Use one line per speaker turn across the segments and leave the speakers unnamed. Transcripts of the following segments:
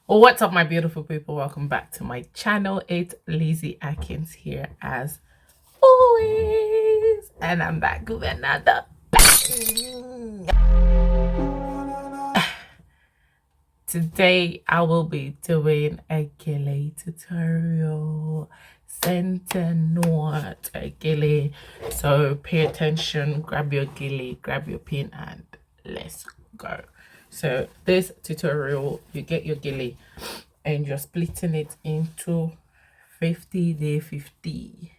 What's up, my beautiful people? Welcome back to my channel. It's Lizzie Atkins here as always, and I'm back with another bang. Today I will be doing a Gele tutorial, center knot a Gele. So pay attention, grab your Gele, grab your pin, and let's go. So this tutorial, you get your Gele and you're splitting it into 50 day 50.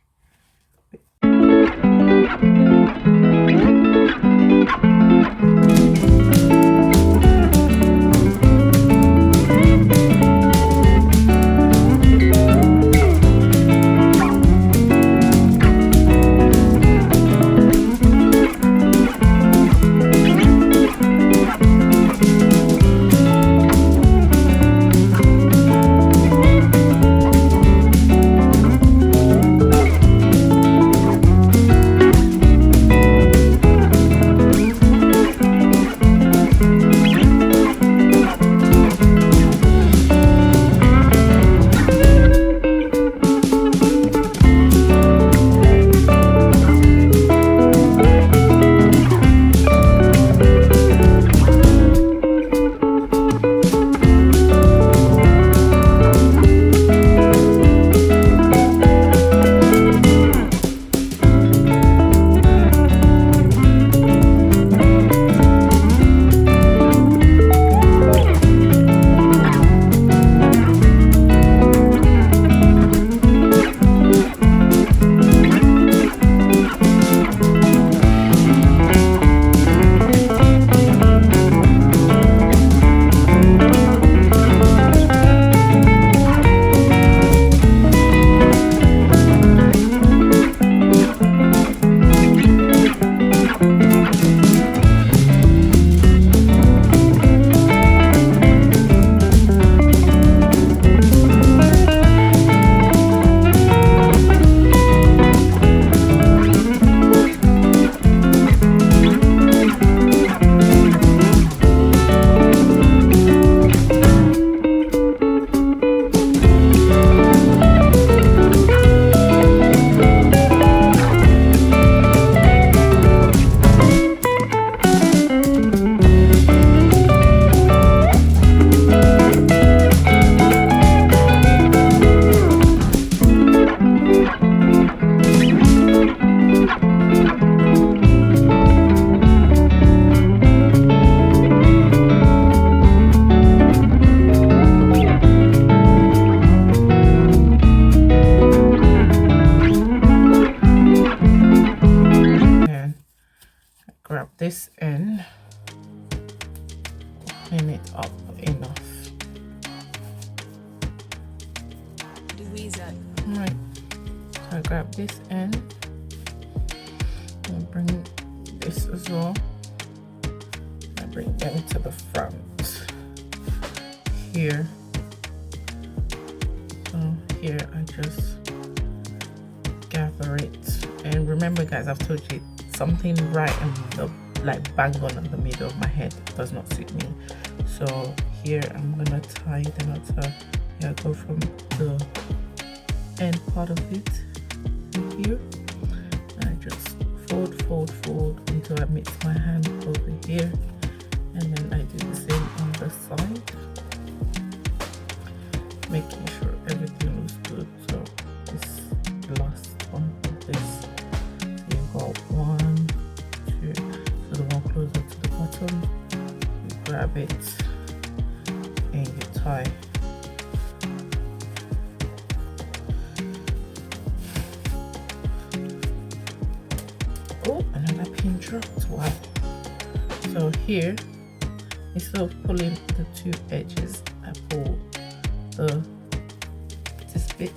Grab this in, clean it up enough. Right, so I grab this in and bring this as well. I bring them to the front here. So here I just gather it, and remember guys, I've told you something right in the bang on in the middle of my head does not suit me. So here I'm gonna tie the knot. Here I go from the end part of it here. I just fold until I mix my hand over here, and then I do the same on the side, making sure everything looks good. So this last one of this, so you've got 1, 2, so the one closer to the bottom, you grab it and you tie. Oh, another pin dropped. Wow. So here, instead of pulling the two edges, I pull this bit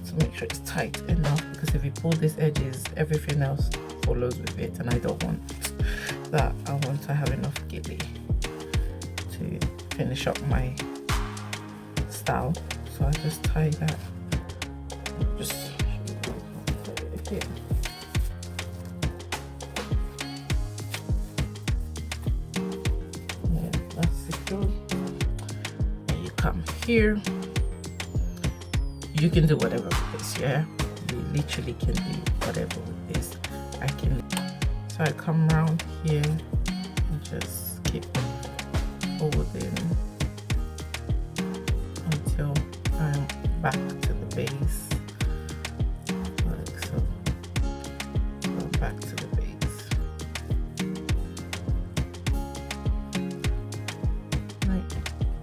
to make sure it's tight enough, because if you pull these edges, everything else follows with it, and I don't want that. I want to have enough Gele to finish up my style. So I just tie that, just here. Yeah, that's secure. And you come here. You can do whatever with this, yeah? You literally can do whatever with this. So I come around here and just keep folding until I'm back to the base, like so. Go back to the base, right,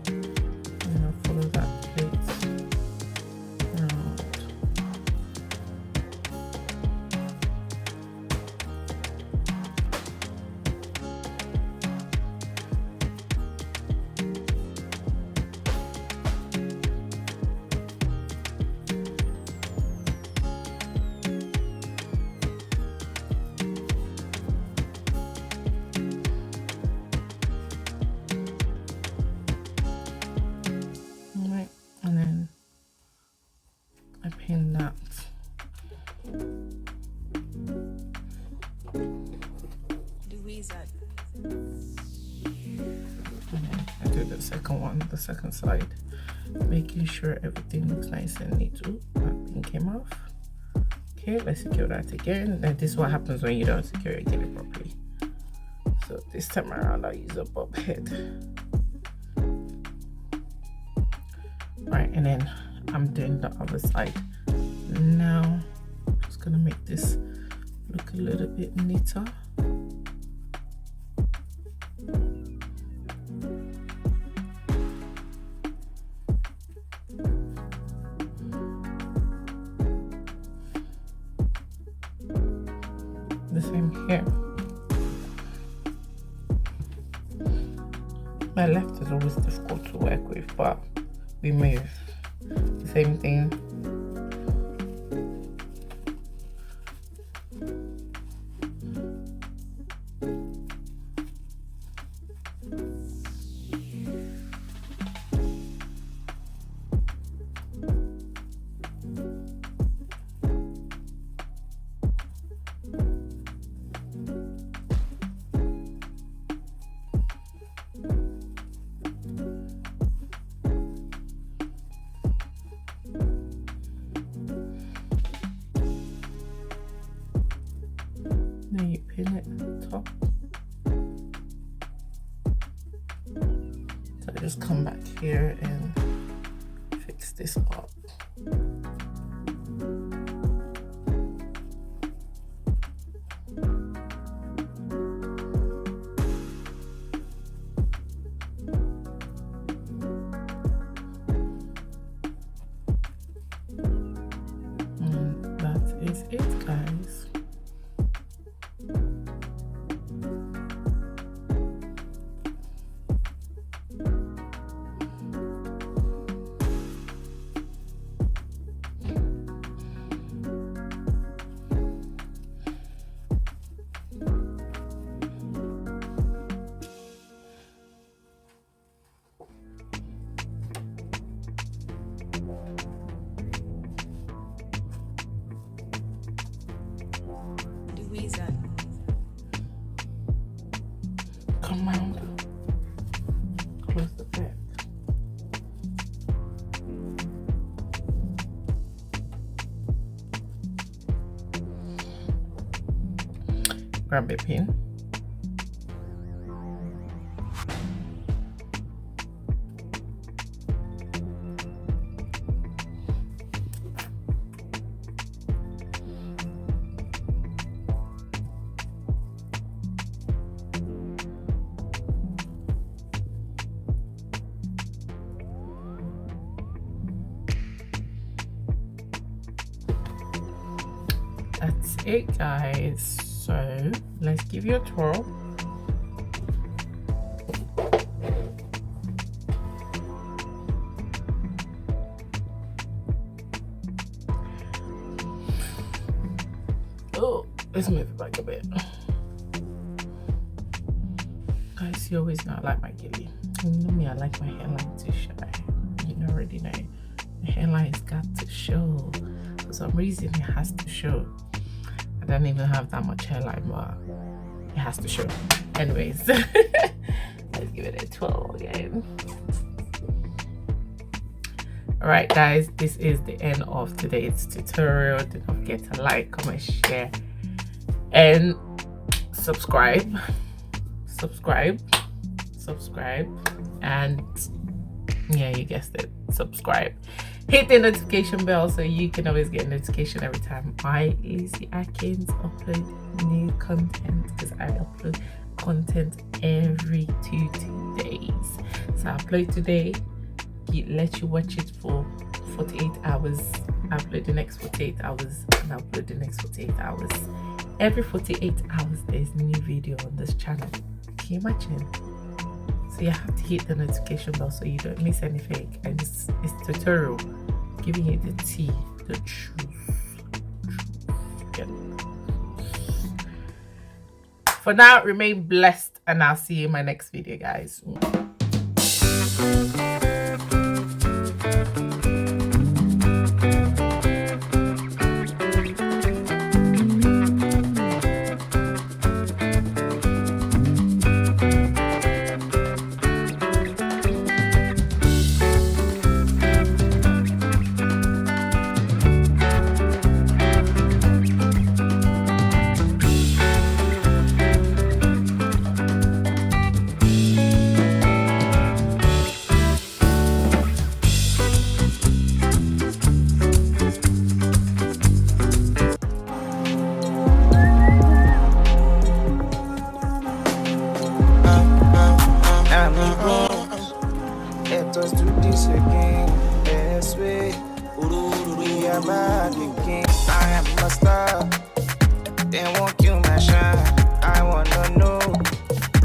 and I'll follow that plate around. And then I pin that. And then I do the second one, the second side, making sure everything looks nice and neat. Ooh, that thing came off. Okay, let's secure that again. And this is what happens when you don't secure your gele properly. So this time around I'll use a bob head. Right, and then I'm doing the other side now. Just gonna make this look a little bit neater. The same here. My left is always difficult to work with, but we move. The same thing. Then you pin it at the top. So I just come back here and fix this up. And that is it, guys. Come round, close the back. Grab a pin. That's it, guys. So let's give you a twirl. Oh, let's move it back a bit. Guys, you always know I like my gele. You know me, I like my hairline to shine. You already know. The hairline's got to show. For some reason, it has to show. I don't even have that much hairline, but it has to show. Anyways, let's give it a twirl again. All right, guys, this is the end of today's tutorial. Don't forget to like, comment, share, and subscribe, and yeah, you guessed it, subscribe. Hit the notification bell so you can always get a notification every time I, Lizzie Atkins, upload new content, because I upload content every 2 days. So I upload today, let you watch it for 48 hours, upload the next 48 hours, and upload the next 48 hours. Every 48 hours there's a new video on this channel. Can you imagine? So you have to hit the notification bell so you don't miss anything. And it's tutorial, giving you the tea, the truth. Yeah. For now, remain blessed, and I'll see you in my next video, guys.
Let us do this again. Yes, we are back again. I am a star. They won't